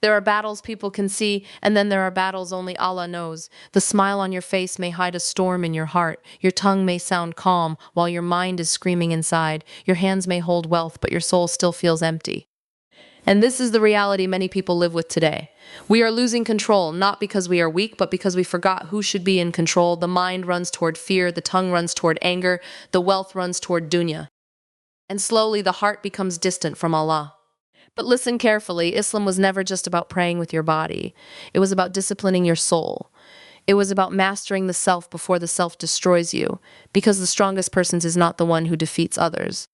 There are battles people can see, and then there are battles only Allah knows. The smile on your face may hide a storm in your heart. Your tongue may sound calm while your mind is screaming inside. Your hands may hold wealth, but your soul still feels empty. And this is the reality many people live with today. We are losing control, not because we are weak, but because we forgot who should be in control. The mind runs toward fear, the tongue runs toward anger, the wealth runs toward dunya. And slowly the heart becomes distant from Allah. But listen carefully, Islam was never just about praying with your body. It was about disciplining your soul. It was about mastering the self before the self destroys you, because the strongest person is not the one who defeats others.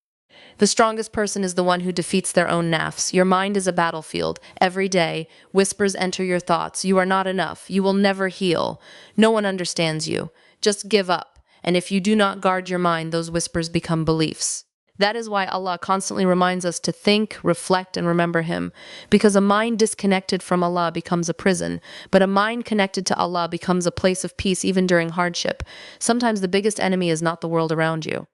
The strongest person is the one who defeats their own nafs. Your mind is a battlefield. Every day, whispers enter your thoughts. You are not enough. You will never heal. No one understands you. Just give up. And if you do not guard your mind, those whispers become beliefs. That is why Allah constantly reminds us to think, reflect, and remember Him. Because a mind disconnected from Allah becomes a prison, but a mind connected to Allah becomes a place of peace even during hardship. Sometimes the biggest enemy is not the world around you.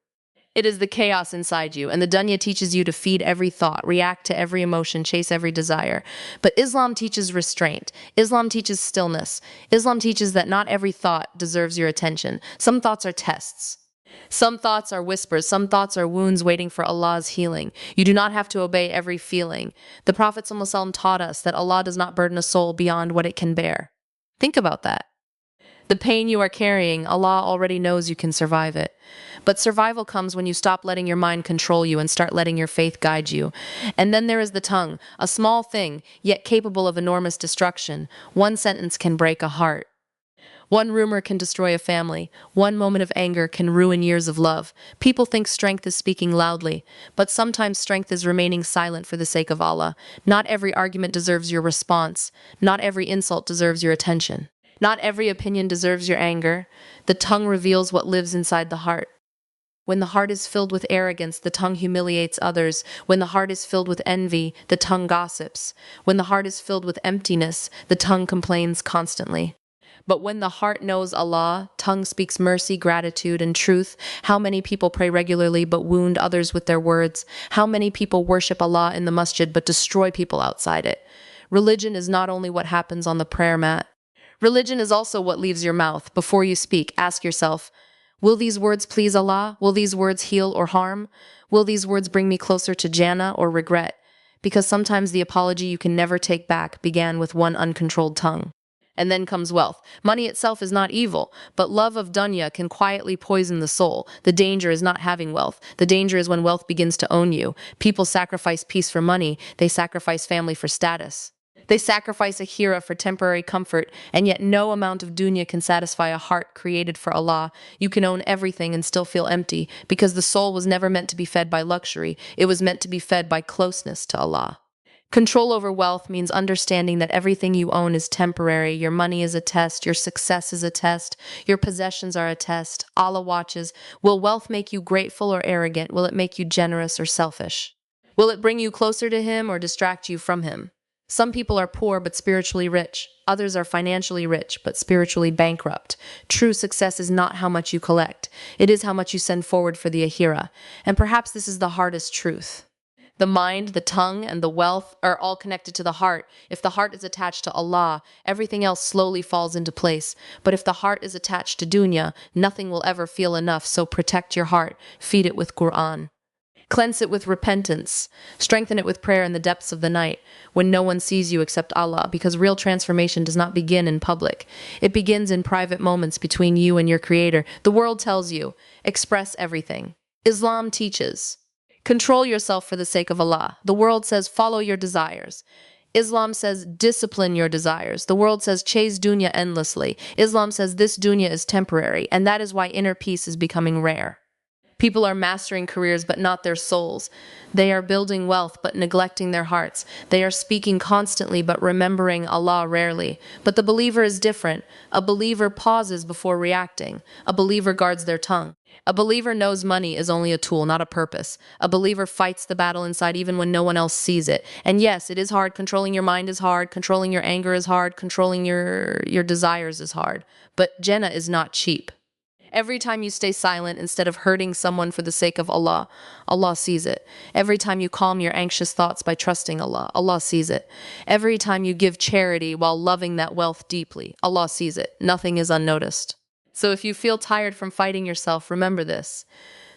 It is the chaos inside you, and the Dunya teaches you to feed every thought, react to every emotion, chase every desire. But Islam teaches restraint. Islam teaches stillness. Islam teaches that not every thought deserves your attention. Some thoughts are tests. Some thoughts are whispers. Some thoughts are wounds waiting for Allah's healing. You do not have to obey every feeling. The Prophet ﷺ taught us that Allah does not burden a soul beyond what it can bear. Think about that. The pain you are carrying, Allah already knows you can survive it. But survival comes when you stop letting your mind control you and start letting your faith guide you. And then there is the tongue, a small thing, yet capable of enormous destruction. One sentence can break a heart. One rumor can destroy a family. One moment of anger can ruin years of love. People think strength is speaking loudly, but sometimes strength is remaining silent for the sake of Allah. Not every argument deserves your response. Not every insult deserves your attention. Not every opinion deserves your anger. The tongue reveals what lives inside the heart. When the heart is filled with arrogance, the tongue humiliates others. When the heart is filled with envy, the tongue gossips. When the heart is filled with emptiness, the tongue complains constantly. But when the heart knows Allah, tongue speaks mercy, gratitude, and truth. How many people pray regularly but wound others with their words? How many people worship Allah in the masjid but destroy people outside it? Religion is not only what happens on the prayer mat. Religion is also what leaves your mouth. Before you speak, ask yourself, will these words please Allah? Will these words heal or harm? Will these words bring me closer to Jannah or regret? Because sometimes the apology you can never take back began with one uncontrolled tongue. And then comes wealth. Money itself is not evil, but love of dunya can quietly poison the soul. The danger is not having wealth. The danger is when wealth begins to own you. People sacrifice peace for money. They sacrifice family for status. They sacrifice a hira for temporary comfort, and yet no amount of dunya can satisfy a heart created for Allah. You can own everything and still feel empty, because the soul was never meant to be fed by luxury. It was meant to be fed by closeness to Allah. Control over wealth means understanding that everything you own is temporary. Your money is a test. Your success is a test. Your possessions are a test. Allah watches. Will wealth make you grateful or arrogant? Will it make you generous or selfish? Will it bring you closer to Him or distract you from Him? Some people are poor but spiritually rich. Others are financially rich but spiritually bankrupt. True success is not how much you collect. It is how much you send forward for the ahira. And perhaps this is the hardest truth. The mind, the tongue, and the wealth are all connected to the heart. If the heart is attached to Allah, everything else slowly falls into place. But if the heart is attached to dunya, nothing will ever feel enough, so protect your heart. Feed it with Quran. Cleanse it with repentance. Strengthen it with prayer in the depths of the night, when no one sees you except Allah, because real transformation does not begin in public. It begins in private moments between you and your Creator. The world tells you, express everything. Islam teaches, control yourself for the sake of Allah. The world says, follow your desires. Islam says, discipline your desires. The world says, chase dunya endlessly. Islam says, this dunya is temporary, and that is why inner peace is becoming rare. People are mastering careers but not their souls. They are building wealth but neglecting their hearts. They are speaking constantly but remembering Allah rarely. But the believer is different. A believer pauses before reacting. A believer guards their tongue. A believer knows money is only a tool, not a purpose. A believer fights the battle inside even when no one else sees it. And yes, it is hard. Controlling your mind is hard. Controlling your anger is hard. Controlling your desires is hard. But Jannah is not cheap. Every time you stay silent instead of hurting someone for the sake of Allah, Allah sees it. Every time you calm your anxious thoughts by trusting Allah, Allah sees it. Every time you give charity while loving that wealth deeply, Allah sees it. Nothing is unnoticed. So if you feel tired from fighting yourself, remember this.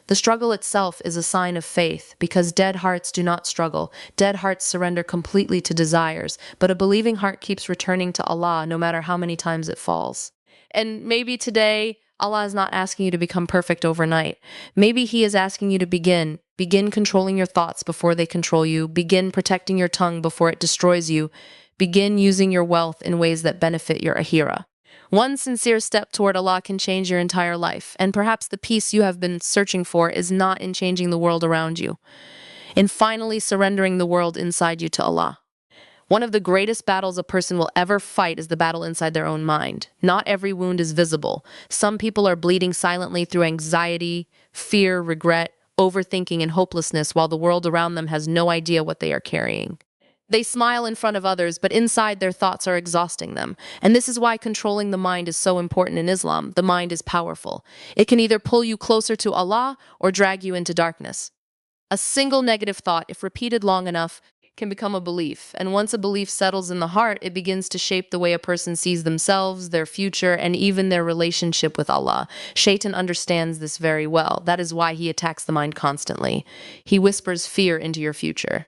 The struggle itself is a sign of faith, because dead hearts do not struggle. Dead hearts surrender completely to desires, but a believing heart keeps returning to Allah no matter how many times it falls. And maybe today, Allah is not asking you to become perfect overnight. Maybe He is asking you to begin. Begin controlling your thoughts before they control you. Begin protecting your tongue before it destroys you. Begin using your wealth in ways that benefit your ahira. One sincere step toward Allah can change your entire life, and perhaps the peace you have been searching for is not in changing the world around you, in finally surrendering the world inside you to Allah. One of the greatest battles a person will ever fight is the battle inside their own mind. Not every wound is visible. Some people are bleeding silently through anxiety, fear, regret, overthinking, and hopelessness, while the world around them has no idea what they are carrying. They smile in front of others, but inside their thoughts are exhausting them. And this is why controlling the mind is so important in Islam. The mind is powerful. It can either pull you closer to Allah or drag you into darkness. A single negative thought, if repeated long enough, can become a belief. And once a belief settles in the heart, it begins to shape the way a person sees themselves, their future, and even their relationship with Allah. Shaitan understands this very well. That is why he attacks the mind constantly. He whispers fear into your future.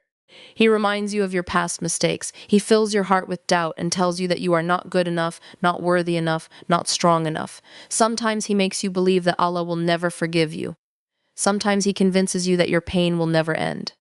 He reminds you of your past mistakes. He fills your heart with doubt and tells you that you are not good enough, not worthy enough, not strong enough. Sometimes he makes you believe that Allah will never forgive you. Sometimes he convinces you that your pain will never end.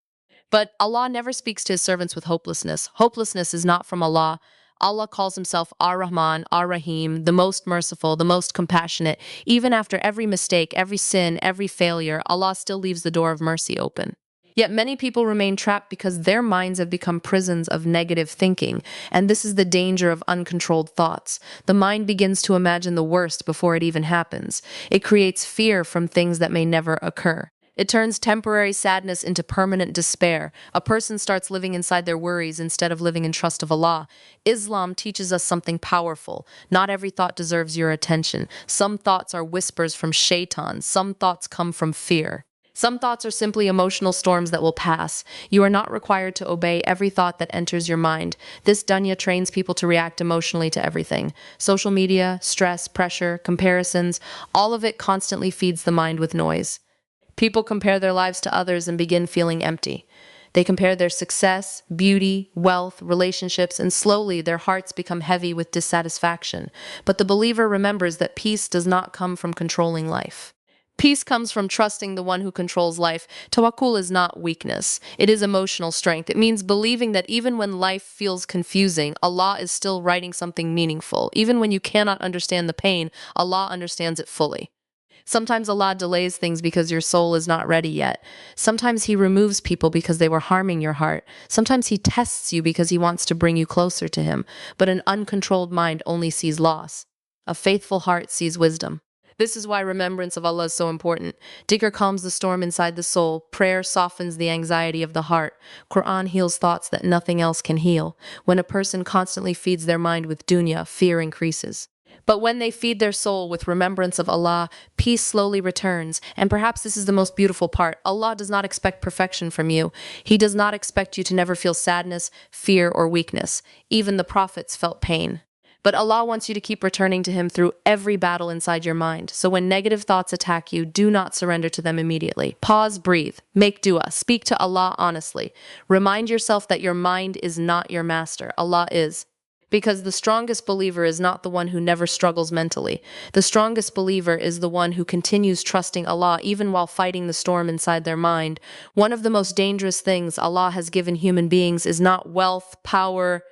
But Allah never speaks to his servants with hopelessness. Hopelessness is not from Allah. Allah calls himself Ar-Rahman, Ar-Rahim, the most merciful, the most compassionate. Even after every mistake, every sin, every failure, Allah still leaves the door of mercy open. Yet many people remain trapped because their minds have become prisons of negative thinking, and this is the danger of uncontrolled thoughts. The mind begins to imagine the worst before it even happens. It creates fear from things that may never occur. It turns temporary sadness into permanent despair. A person starts living inside their worries instead of living in trust of Allah. Islam teaches us something powerful. Not every thought deserves your attention. Some thoughts are whispers from shaitan. Some thoughts come from fear. Some thoughts are simply emotional storms that will pass. You are not required to obey every thought that enters your mind. This dunya trains people to react emotionally to everything. Social media, stress, pressure, comparisons, all of it constantly feeds the mind with noise. People compare their lives to others and begin feeling empty. They compare their success, beauty, wealth, relationships, and slowly their hearts become heavy with dissatisfaction. But the believer remembers that peace does not come from controlling life. Peace comes from trusting the one who controls life. Tawakkul is not weakness. It is emotional strength. It means believing that even when life feels confusing, Allah is still writing something meaningful. Even when you cannot understand the pain, Allah understands it fully. Sometimes Allah delays things because your soul is not ready yet. Sometimes He removes people because they were harming your heart. Sometimes He tests you because He wants to bring you closer to Him. But an uncontrolled mind only sees loss. A faithful heart sees wisdom. This is why remembrance of Allah is so important. Dhikr calms the storm inside the soul. Prayer softens the anxiety of the heart. Quran heals thoughts that nothing else can heal. When a person constantly feeds their mind with dunya, fear increases. But when they feed their soul with remembrance of Allah, peace slowly returns. And perhaps this is the most beautiful part. Allah does not expect perfection from you. He does not expect you to never feel sadness, fear, or weakness. Even the prophets felt pain. But Allah wants you to keep returning to Him through every battle inside your mind. So when negative thoughts attack you, do not surrender to them immediately. Pause, breathe, make dua, speak to Allah honestly. Remind yourself that your mind is not your master. Allah is. Because the strongest believer is not the one who never struggles mentally. The strongest believer is the one who continues trusting Allah even while fighting the storm inside their mind. One of the most dangerous things Allah has given human beings is not wealth, power,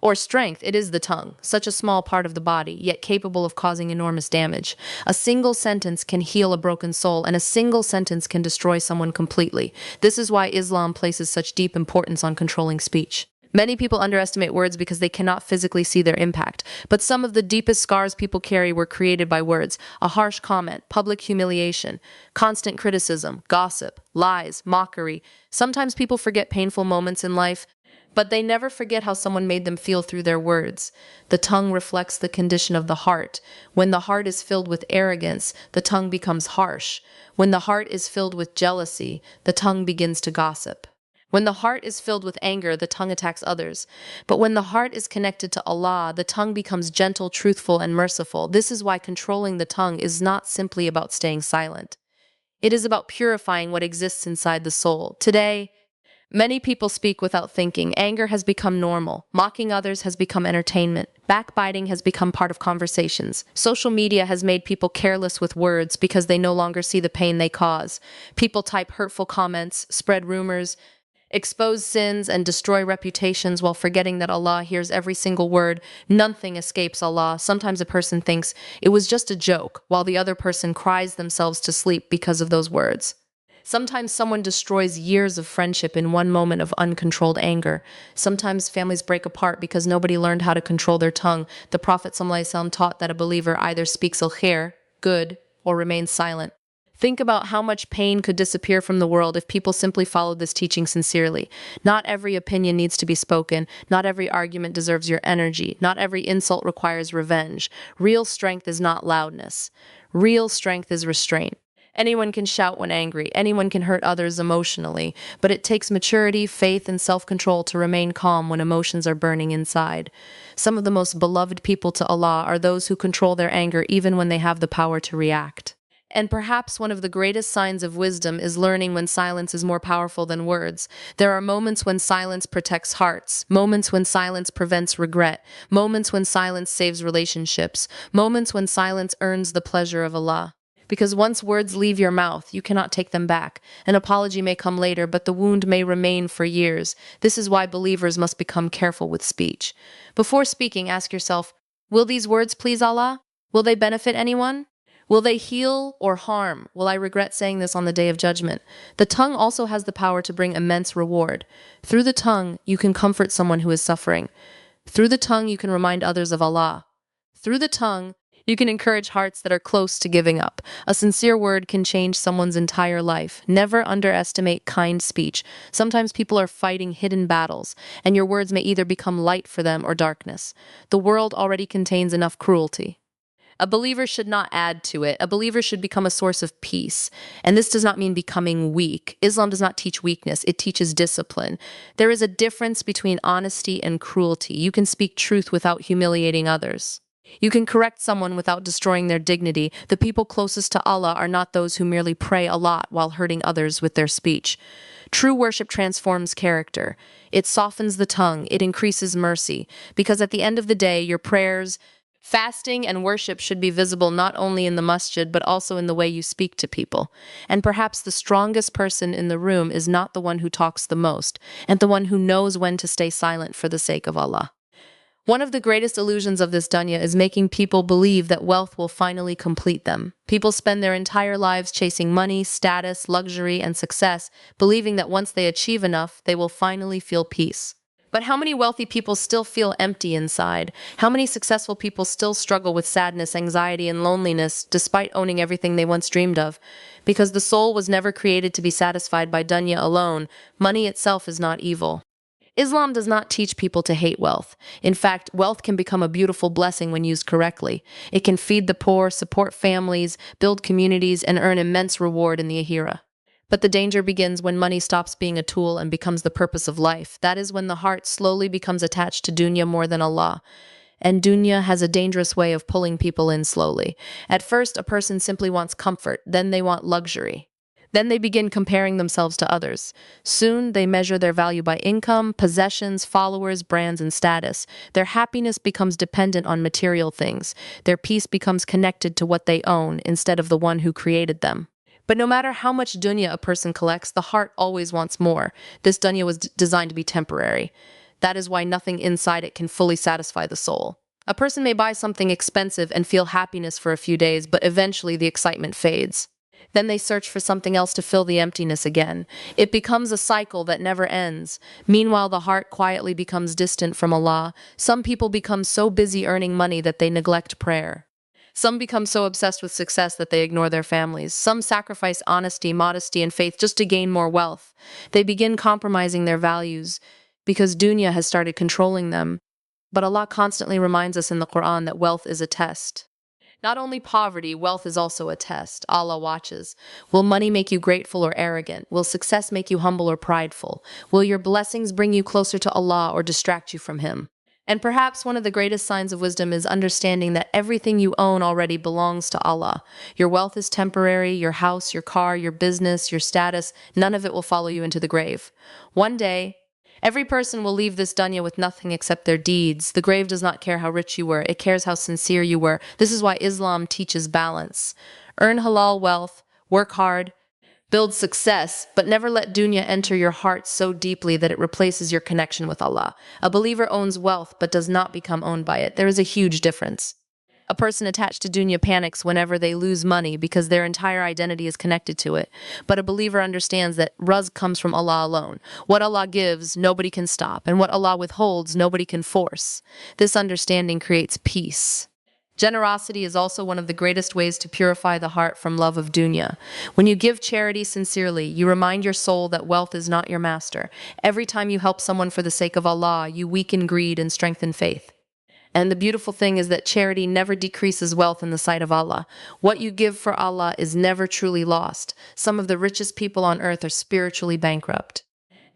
or strength. It is the tongue, such a small part of the body, yet capable of causing enormous damage. A single sentence can heal a broken soul, and a single sentence can destroy someone completely. This is why Islam places such deep importance on controlling speech. Many people underestimate words because they cannot physically see their impact. But some of the deepest scars people carry were created by words. A harsh comment, public humiliation, constant criticism, gossip, lies, mockery. Sometimes people forget painful moments in life, But they never forget how someone made them feel through their words. The tongue reflects the condition of the heart. When the heart is filled with arrogance, the tongue becomes harsh. When the heart is filled with jealousy, the tongue begins to gossip. When the heart is filled with anger, the tongue attacks others. But when the heart is connected to Allah, the tongue becomes gentle, truthful, and merciful. This is why controlling the tongue is not simply about staying silent. It is about purifying what exists inside the soul. Today, many people speak without thinking. Anger has become normal. Mocking others has become entertainment. Backbiting has become part of conversations. Social media has made people careless with words because they no longer see the pain they cause. People type hurtful comments, spread rumors, expose sins, and destroy reputations while forgetting that Allah hears every single word. Nothing escapes Allah. Sometimes a person thinks it was just a joke, while the other person cries themselves to sleep because of those words. Sometimes someone destroys years of friendship in one moment of uncontrolled anger. Sometimes families break apart because nobody learned how to control their tongue. The Prophet ﷺ taught that a believer either speaks al-khair, good, or remains silent. Think about how much pain could disappear from the world if people simply followed this teaching sincerely. Not every opinion needs to be spoken. Not every argument deserves your energy. Not every insult requires revenge. Real strength is not loudness. Real strength is restraint. Anyone can shout when angry. Anyone can hurt others emotionally. But it takes maturity, faith, and self-control to remain calm when emotions are burning inside. Some of the most beloved people to Allah are those who control their anger even when they have the power to react. And perhaps one of the greatest signs of wisdom is learning when silence is more powerful than words. There are moments when silence protects hearts, moments when silence prevents regret, moments when silence saves relationships, moments when silence earns the pleasure of Allah. Because once words leave your mouth, you cannot take them back. An apology may come later, but the wound may remain for years. This is why believers must become careful with speech. Before speaking, ask yourself, will these words please Allah? Will they benefit anyone? Will they heal or harm? Will I regret saying this on the day of judgment? The tongue also has the power to bring immense reward. Through the tongue, you can comfort someone who is suffering. Through the tongue, you can remind others of Allah. Through the tongue, you can encourage hearts that are close to giving up. A sincere word can change someone's entire life. Never underestimate kind speech. Sometimes people are fighting hidden battles, and your words may either become light for them or darkness. The world already contains enough cruelty. A believer should not add to it. A believer should become a source of peace. And this does not mean becoming weak. Islam does not teach weakness. It teaches discipline. There is a difference between honesty and cruelty. You can speak truth without humiliating others. You can correct someone without destroying their dignity. The people closest to Allah are not those who merely pray a lot while hurting others with their speech. True worship transforms character. It softens the tongue. It increases mercy. Because at the end of the day, your prayers, fasting, and worship should be visible not only in the masjid, but also in the way you speak to people. And perhaps the strongest person in the room is not the one who talks the most, and the one who knows when to stay silent for the sake of Allah. One of the greatest illusions of this dunya is making people believe that wealth will finally complete them. People spend their entire lives chasing money, status, luxury, and success, believing that once they achieve enough, they will finally feel peace. But how many wealthy people still feel empty inside? How many successful people still struggle with sadness, anxiety, and loneliness despite owning everything they once dreamed of? Because the soul was never created to be satisfied by dunya alone, money itself is not evil. Islam does not teach people to hate wealth. In fact, wealth can become a beautiful blessing when used correctly. It can feed the poor, support families, build communities, and earn immense reward in the Ahira. But the danger begins when money stops being a tool and becomes the purpose of life. That is when the heart slowly becomes attached to dunya more than Allah. And dunya has a dangerous way of pulling people in slowly. At first, a person simply wants comfort, then they want luxury. Then they begin comparing themselves to others. Soon, they measure their value by income, possessions, followers, brands, and status. Their happiness becomes dependent on material things. Their peace becomes connected to what they own instead of the one who created them. But no matter how much dunya a person collects, the heart always wants more. This dunya was designed to be temporary. That is why nothing inside it can fully satisfy the soul. A person may buy something expensive and feel happiness for a few days, but eventually the excitement fades. Then they search for something else to fill the emptiness again. It becomes a cycle that never ends. Meanwhile, the heart quietly becomes distant from Allah. Some people become so busy earning money that they neglect prayer. Some become so obsessed with success that they ignore their families. Some sacrifice honesty, modesty, and faith just to gain more wealth. They begin compromising their values, because Dunya has started controlling them. But Allah constantly reminds us in the Quran that wealth is a test. Not only poverty, wealth is also a test. Allah watches. Will money make you grateful or arrogant? Will success make you humble or prideful? Will your blessings bring you closer to Allah or distract you from Him? And perhaps one of the greatest signs of wisdom is understanding that everything you own already belongs to Allah. Your wealth is temporary, your house, your car, your business, your status, none of it will follow you into the grave. One day, every person will leave this dunya with nothing except their deeds. The grave does not care how rich you were, it cares how sincere you were. This is why Islam teaches balance. Earn halal wealth, work hard, build success, but never let dunya enter your heart so deeply that it replaces your connection with Allah. A believer owns wealth but does not become owned by it. There is a huge difference. A person attached to dunya panics whenever they lose money because their entire identity is connected to it. But a believer understands that rizq comes from Allah alone. What Allah gives, nobody can stop, and what Allah withholds, nobody can force. This understanding creates peace. Generosity is also one of the greatest ways to purify the heart from love of dunya. When you give charity sincerely, you remind your soul that wealth is not your master. Every time you help someone for the sake of Allah, you weaken greed and strengthen faith. And the beautiful thing is that charity never decreases wealth in the sight of Allah. What you give for Allah is never truly lost. Some of the richest people on earth are spiritually bankrupt.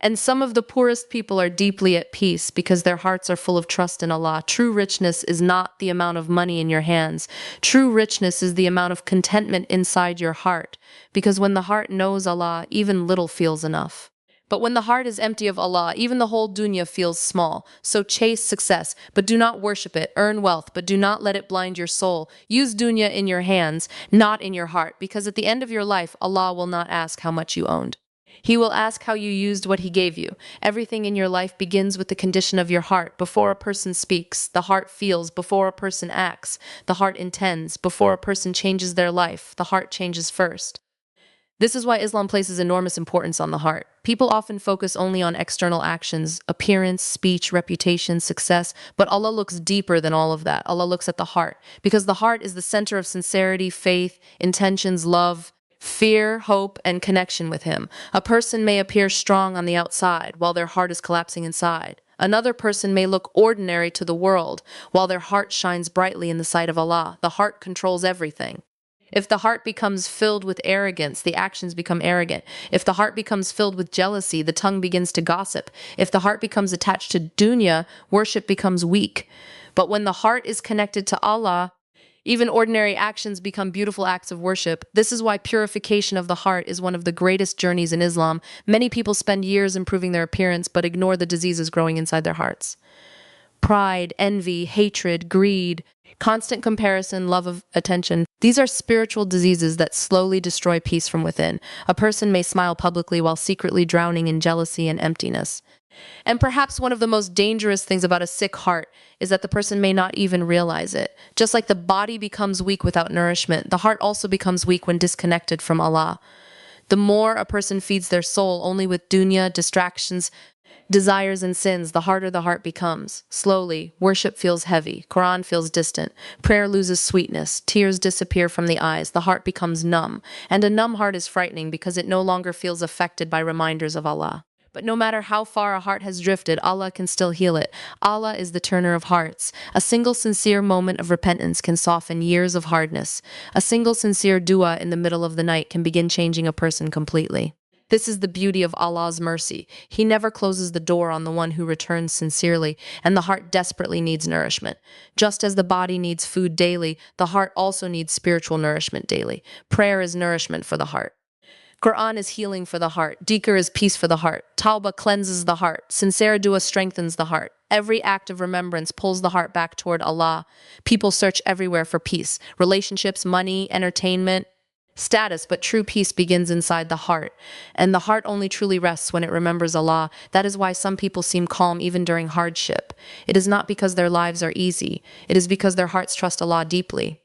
And some of the poorest people are deeply at peace because their hearts are full of trust in Allah. True richness is not the amount of money in your hands. True richness is the amount of contentment inside your heart. Because when the heart knows Allah, even little feels enough. But when the heart is empty of Allah, even the whole dunya feels small. So chase success, but do not worship it. Earn wealth, but do not let it blind your soul. Use dunya in your hands, not in your heart. Because at the end of your life, Allah will not ask how much you owned. He will ask how you used what He gave you. Everything in your life begins with the condition of your heart. Before a person speaks, the heart feels. Before a person acts, the heart intends. Before a person changes their life, the heart changes first. This is why Islam places enormous importance on the heart. People often focus only on external actions, appearance, speech, reputation, success, but Allah looks deeper than all of that. Allah looks at the heart, because the heart is the center of sincerity, faith, intentions, love, fear, hope, and connection with Him. A person may appear strong on the outside while their heart is collapsing inside. Another person may look ordinary to the world while their heart shines brightly in the sight of Allah. The heart controls everything. If the heart becomes filled with arrogance, the actions become arrogant. If the heart becomes filled with jealousy, the tongue begins to gossip. If the heart becomes attached to dunya, worship becomes weak. But when the heart is connected to Allah, even ordinary actions become beautiful acts of worship. This is why purification of the heart is one of the greatest journeys in Islam. Many people spend years improving their appearance, but ignore the diseases growing inside their hearts. Pride, envy, hatred, greed, constant comparison, love of attention. These are spiritual diseases that slowly destroy peace from within. A person may smile publicly while secretly drowning in jealousy and emptiness. And perhaps one of the most dangerous things about a sick heart is that the person may not even realize it. Just like the body becomes weak without nourishment, the heart also becomes weak when disconnected from Allah. The more a person feeds their soul only with dunya, distractions, desires and sins, the harder the heart becomes. Slowly, worship feels heavy, Quran feels distant, prayer loses sweetness, tears disappear from the eyes, the heart becomes numb. And a numb heart is frightening because it no longer feels affected by reminders of Allah. But no matter how far a heart has drifted, Allah can still heal it. Allah is the turner of hearts. A single sincere moment of repentance can soften years of hardness. A single sincere dua in the middle of the night can begin changing a person completely. This is the beauty of Allah's mercy. He never closes the door on the one who returns sincerely, and the heart desperately needs nourishment. Just as the body needs food daily, the heart also needs spiritual nourishment daily. Prayer is nourishment for the heart. Quran is healing for the heart. Dhikr is peace for the heart. Tawbah cleanses the heart. Sincere dua strengthens the heart. Every act of remembrance pulls the heart back toward Allah. People search everywhere for peace. Relationships, money, entertainment, status, but true peace begins inside the heart. And the heart only truly rests when it remembers Allah. That is why some people seem calm even during hardship. It is not because their lives are easy. It is because their hearts trust Allah deeply.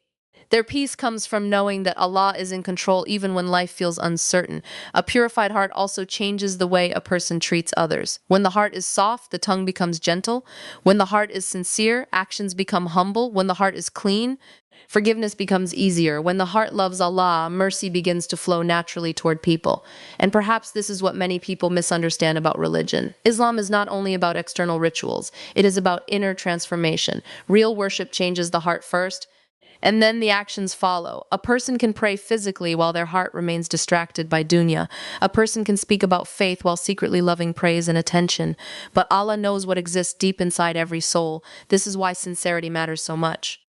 Their peace comes from knowing that Allah is in control even when life feels uncertain. A purified heart also changes the way a person treats others. When the heart is soft, the tongue becomes gentle. When the heart is sincere, actions become humble. When the heart is clean, Forgiveness becomes easier. When the heart loves Allah, mercy begins to flow naturally toward people. And perhaps this is what many people misunderstand about religion. Islam is not only about external rituals, it is about inner transformation. Real worship changes the heart first, and then the actions follow. A person can pray physically while their heart remains distracted by dunya. A person can speak about faith while secretly loving praise and attention. But Allah knows what exists deep inside every soul. This is why sincerity matters so much.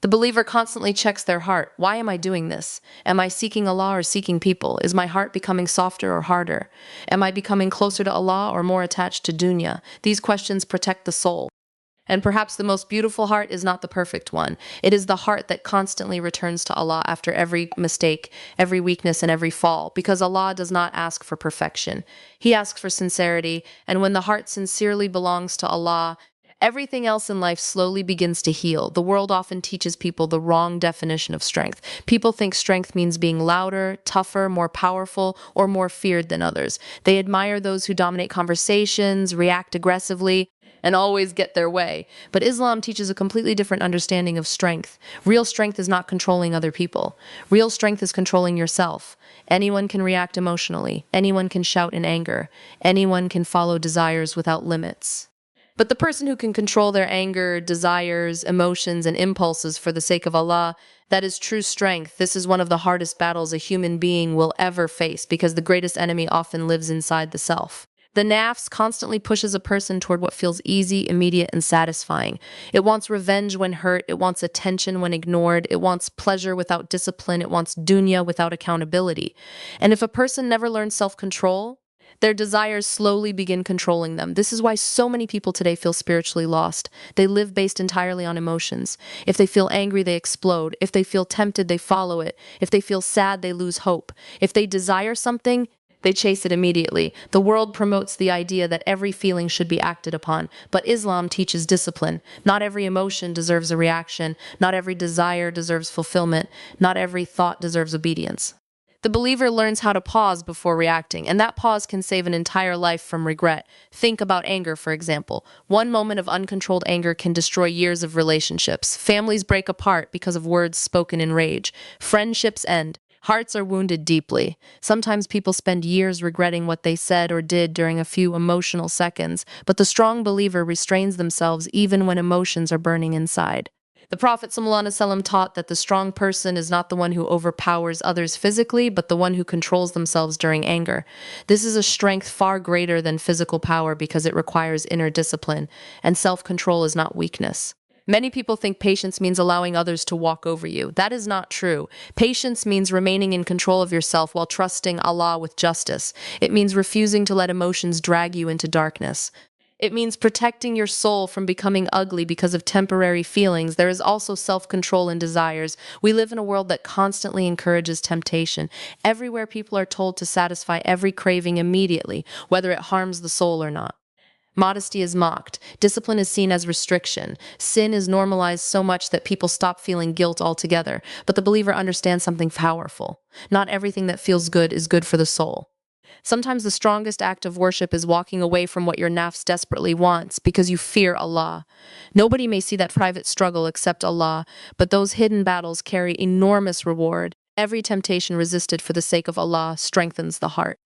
The believer constantly checks their heart. Why am I doing this? Am I seeking Allah or seeking people? Is my heart becoming softer or harder? Am I becoming closer to Allah or more attached to dunya? These questions protect the soul. And perhaps the most beautiful heart is not the perfect one. It is the heart that constantly returns to Allah after every mistake, every weakness, and every fall, because Allah does not ask for perfection. He asks for sincerity, and when the heart sincerely belongs to Allah, everything else in life slowly begins to heal. The world often teaches people the wrong definition of strength. People think strength means being louder, tougher, more powerful, or more feared than others. They admire those who dominate conversations, react aggressively, and always get their way. But Islam teaches a completely different understanding of strength. Real strength is not controlling other people. Real strength is controlling yourself. Anyone can react emotionally. Anyone can shout in anger. Anyone can follow desires without limits. But the person who can control their anger, desires, emotions, and impulses for the sake of Allah, that is true strength. This is one of the hardest battles a human being will ever face because the greatest enemy often lives inside the self. The Nafs constantly pushes a person toward what feels easy, immediate, and satisfying. It wants revenge when hurt. It wants attention when ignored. It wants pleasure without discipline. It wants dunya without accountability. And if a person never learns self-control, their desires slowly begin controlling them. This is why so many people today feel spiritually lost. They live based entirely on emotions. If they feel angry, they explode. If they feel tempted, they follow it. If they feel sad, they lose hope. If they desire something, they chase it immediately. The world promotes the idea that every feeling should be acted upon, but Islam teaches discipline. Not every emotion deserves a reaction. Not every desire deserves fulfillment. Not every thought deserves obedience. The believer learns how to pause before reacting, and that pause can save an entire life from regret. Think about anger, for example. One moment of uncontrolled anger can destroy years of relationships. Families break apart because of words spoken in rage. Friendships end. Hearts are wounded deeply. Sometimes people spend years regretting what they said or did during a few emotional seconds, but the strong believer restrains themselves even when emotions are burning inside. The Prophet ﷺ taught that the strong person is not the one who overpowers others physically, but the one who controls themselves during anger. This is a strength far greater than physical power because it requires inner discipline, and self-control is not weakness. Many people think patience means allowing others to walk over you. That is not true. Patience means remaining in control of yourself while trusting Allah with justice. It means refusing to let emotions drag you into darkness. It means protecting your soul from becoming ugly because of temporary feelings. There is also self-control in desires. We live in a world that constantly encourages temptation. Everywhere people are told to satisfy every craving immediately, whether it harms the soul or not. Modesty is mocked. Discipline is seen as restriction. Sin is normalized so much that people stop feeling guilt altogether. But the believer understands something powerful. Not everything that feels good is good for the soul. Sometimes the strongest act of worship is walking away from what your nafs desperately wants because you fear Allah. Nobody may see that private struggle except Allah, but those hidden battles carry enormous reward. Every temptation resisted for the sake of Allah strengthens the heart.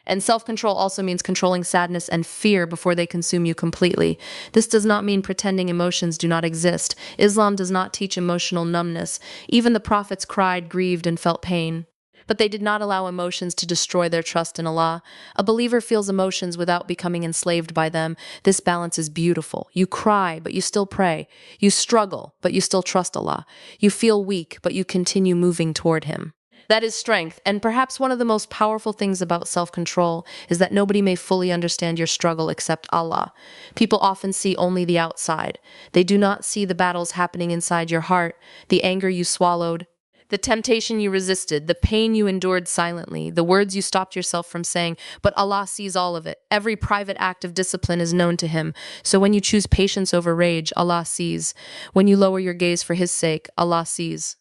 And self-control also means controlling sadness and fear before they consume you completely. This does not mean pretending emotions do not exist. Islam does not teach emotional numbness. Even the prophets cried, grieved, and felt pain. But they did not allow emotions to destroy their trust in Allah. A believer feels emotions without becoming enslaved by them. This balance is beautiful. You cry, but you still pray. You struggle, but you still trust Allah. You feel weak, but you continue moving toward Him. That is strength, and perhaps one of the most powerful things about self-control is that nobody may fully understand your struggle except Allah. People often see only the outside. They do not see the battles happening inside your heart, the anger you swallowed, the temptation you resisted, the pain you endured silently, the words you stopped yourself from saying, but Allah sees all of it. Every private act of discipline is known to Him. So when you choose patience over rage, Allah sees. When you lower your gaze for His sake, Allah sees.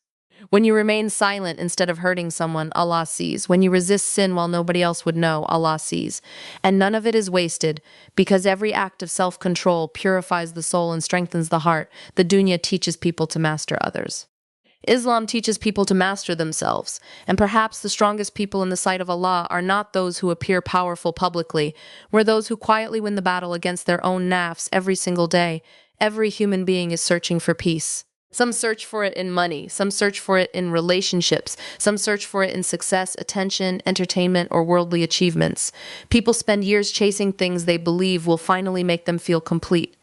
When you remain silent instead of hurting someone, Allah sees. When you resist sin while nobody else would know, Allah sees. And none of it is wasted, because every act of self-control purifies the soul and strengthens the heart. The Dunya teaches people to master others. Islam teaches people to master themselves, and perhaps the strongest people in the sight of Allah are not those who appear powerful publicly, we're those who quietly win the battle against their own nafs every single day. Every human being is searching for peace. Some search for it in money, some search for it in relationships, some search for it in success, attention, entertainment, or worldly achievements. People spend years chasing things they believe will finally make them feel complete.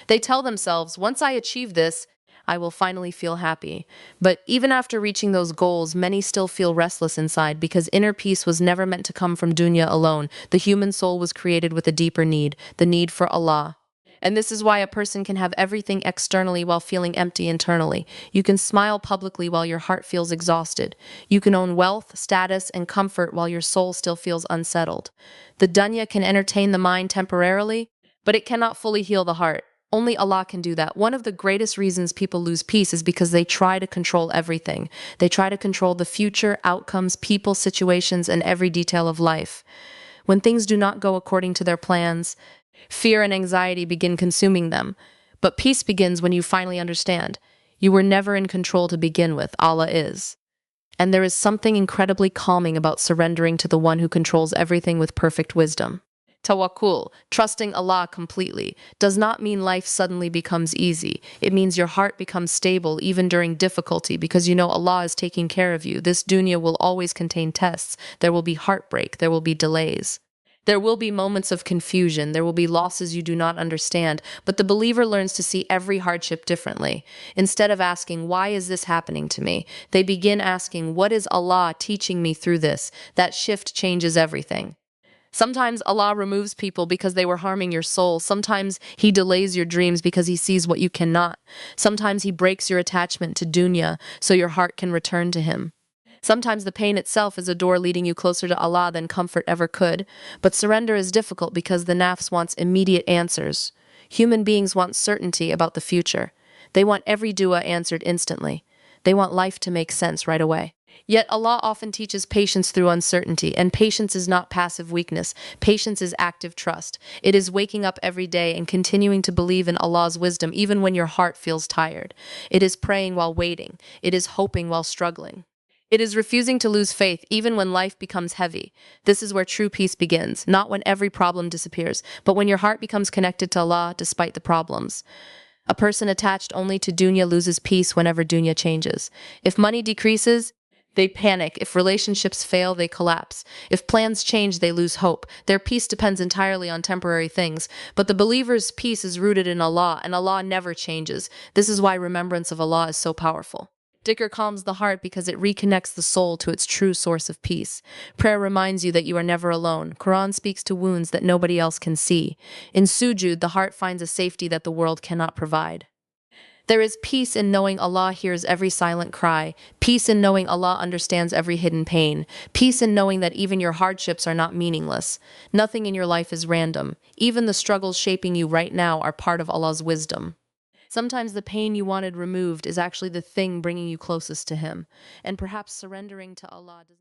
They tell themselves, once I achieve this, I will finally feel happy. But even after reaching those goals, many still feel restless inside because inner peace was never meant to come from dunya alone. The human soul was created with a deeper need, the need for Allah. And this is why a person can have everything externally while feeling empty internally. You can smile publicly while your heart feels exhausted. You can own wealth, status, and comfort while your soul still feels unsettled. The dunya can entertain the mind temporarily, but it cannot fully heal the heart. Only Allah can do that. One of the greatest reasons people lose peace is because they try to control everything. They try to control the future, outcomes, people, situations, and every detail of life. When things do not go according to their plans, fear and anxiety begin consuming them. But peace begins when you finally understand. You were never in control to begin with. Allah is. And there is something incredibly calming about surrendering to the one who controls everything with perfect wisdom. Tawakkul, trusting Allah completely, does not mean life suddenly becomes easy. It means your heart becomes stable even during difficulty because you know Allah is taking care of you. This dunya will always contain tests. There will be heartbreak. There will be delays. There will be moments of confusion. There will be losses you do not understand. But the believer learns to see every hardship differently. Instead of asking, why is this happening to me? They begin asking, what is Allah teaching me through this? That shift changes everything. Sometimes Allah removes people because they were harming your soul. Sometimes He delays your dreams because He sees what you cannot. Sometimes He breaks your attachment to dunya so your heart can return to Him. Sometimes the pain itself is a door leading you closer to Allah than comfort ever could. But surrender is difficult because the nafs wants immediate answers. Human beings want certainty about the future. They want every dua answered instantly. They want life to make sense right away. Yet Allah often teaches patience through uncertainty, and patience is not passive weakness. Patience is active trust. It is waking up every day and continuing to believe in Allah's wisdom even when your heart feels tired. It is praying while waiting. It is hoping while struggling. It is refusing to lose faith even when life becomes heavy. This is where true peace begins, not when every problem disappears, but when your heart becomes connected to Allah despite the problems. A person attached only to dunya loses peace whenever dunya changes. If money decreases, they panic. If relationships fail, they collapse. If plans change, they lose hope. Their peace depends entirely on temporary things. But the believer's peace is rooted in Allah, and Allah never changes. This is why remembrance of Allah is so powerful. Dhikr calms the heart because it reconnects the soul to its true source of peace. Prayer reminds you that you are never alone. Quran speaks to wounds that nobody else can see. In sujud, the heart finds a safety that the world cannot provide. There is peace in knowing Allah hears every silent cry, peace in knowing Allah understands every hidden pain, peace in knowing that even your hardships are not meaningless. Nothing in your life is random. Even the struggles shaping you right now are part of Allah's wisdom. Sometimes the pain you wanted removed is actually the thing bringing you closest to Him, and perhaps surrendering to Allah does